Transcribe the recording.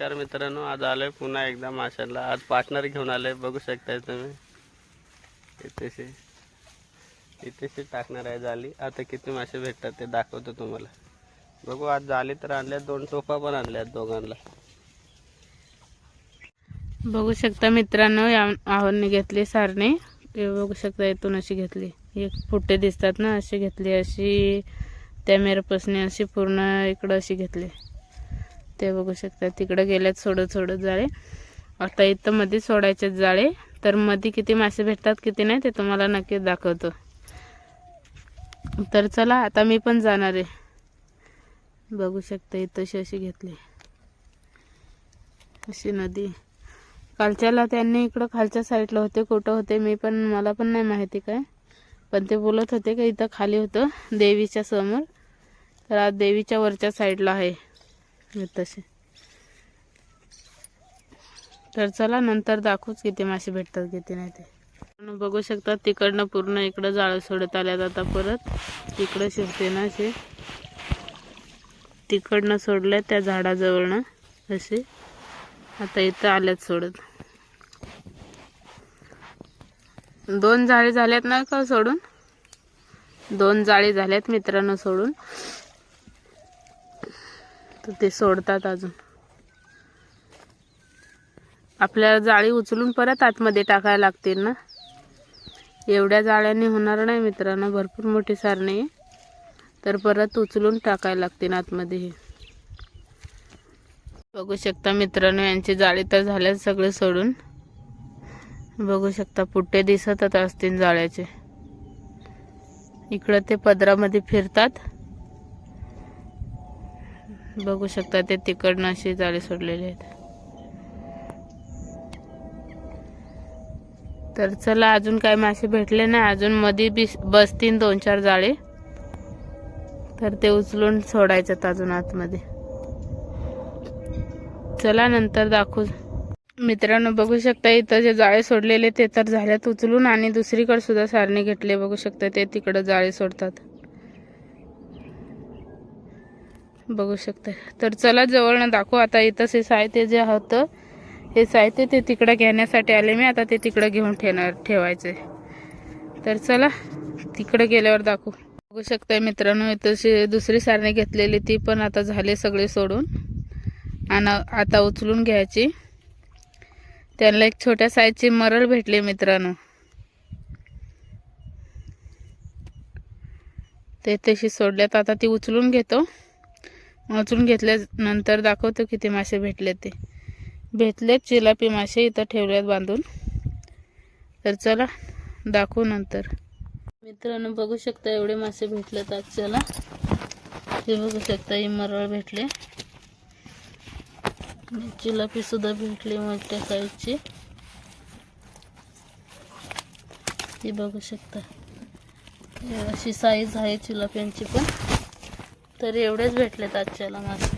नमस्कार मित्रांनो, आज आलोय पुन्हा एकदा माशाला. आज पार्टनर घेऊन आलोय, बघू शकताय तुम्ही. इथेशी टाकणार आहे जाळी. आता किती मासे भेटतात ते दाखवतो तुम्हाला. बघू, आज जाळी तर आणल्यात, 2 टोपा पण आणल्यात दोघांना. बघू शकता मित्रांनो, आहोंनी घेतली सारणी. ते बघू शकता, इथून अशी घेतली. एक फुटे दिसतात ना, अशी घेतली. अशी त्या मेरपसने अशी पूर्ण इकडं अशी घेतली. ते बघू शकता, तिकडे गेल्यात सोडत सोडत जाळे. आता इथं मध्ये सोडायचे जाळे. तर मध्ये किती मासे भेटतात किती नाही ते तुम्हाला नक्कीच दाखवतो. तर चला, आता मी पण जाणार आहे. बघू शकता, इथं अशी घेतली अशी नदी. कालच्याला त्यांनी इकडं खालच्या साईडला होते, कुठं होते मला पण नाही माहिती काय. पण ते बोलत होते की इथं खाली होतं देवीच्या समोर. तर आज देवीच्या वरच्या साईडला आहे तसे. तर चला, नंतर दाखवूच किती मासे भेटतात किती नाही ते. बघू शकता, तिकडनं पूर्ण इकडं जाळं सोडत आल्यात. आता परत इकडं शिरते ना असे. तिकडनं सोडल्यात त्या झाडाजवळनं असे. आता इथं आल्यात सोडत. 2 जाळी झाल्यात ना का सोडून. 2 जाळी झाल्यात मित्रांनो सोडून. तर ते सोडतात अजून. आपल्याला जाळी उचलून परत आतमध्ये टाकायला लागतील ना. एवढ्या जाळ्यांनी होणार नाही मित्रांनो, भरपूर मोठी सारणी आहे. तर परत उचलून टाकायला लागतील आतमध्ये. हे बघू शकता मित्रांनो, यांची जाळी तर झाल्या सगळे सोडून. बघू शकता, पुट्टे दिसतच असतील जाळ्याचे. इकडं ते पदरामध्ये फिरतात. बघू शकता, ते तिकडनं अशी जाळी सोडलेली आहेत. तर चला, अजून काय मासे भेटले नाही. अजून मध्ये बसतील 2-4 जाळे. तर ते उचलून सोडायचं अजून आतमध्ये. चला, नंतर दाखवू मित्रांनो. बघू शकता, इथं जे जाळे सोडलेले ते तर झाल्यात उचलून. आणि दुसरीकडे सुद्धा सारणी घेतली. बघू शकता, ते तिकडं जाळे सोडतात. बघू शकता. तर चला, जवळनं दाखवू. आता इथं हे साहित्य जे होतं, हे साहित्य ते तिकडं घेण्यासाठी आले मी. आता ते तिकडं घेऊन ठेवायचे. तर चला, तिकडे गेल्यावर दाखवू. बघू शकता मित्रांनो, इथं दुसरी सारणी घेतलेली ती पण आता झाले सगळे सोडून. आणि आता उचलून घ्यायची. त्यांना एक छोट्या साईजची मरळ भेटली मित्रांनो. ते तशी सोडल्यात. आता ती उचलून घेतो. उचलून घेतल्यानंतर दाखवतो किती मासे भेटले ते. भेटलेत चिलापी मासे इथं ठेवल्यात बांधून. तर चला, दाखवू नंतर. मित्रांनो, बघू शकता, एवढे मासे भेटलेत आज. चला, हे बघू शकता, ही मरळ भेटले. चिलापी सुद्धा भेटली मोठ्या साईजची. हे बघू शकता, अशी साईज आहे चिलाप्यांची पण. तर एवढेच भेटलेत आजच्याला मासे.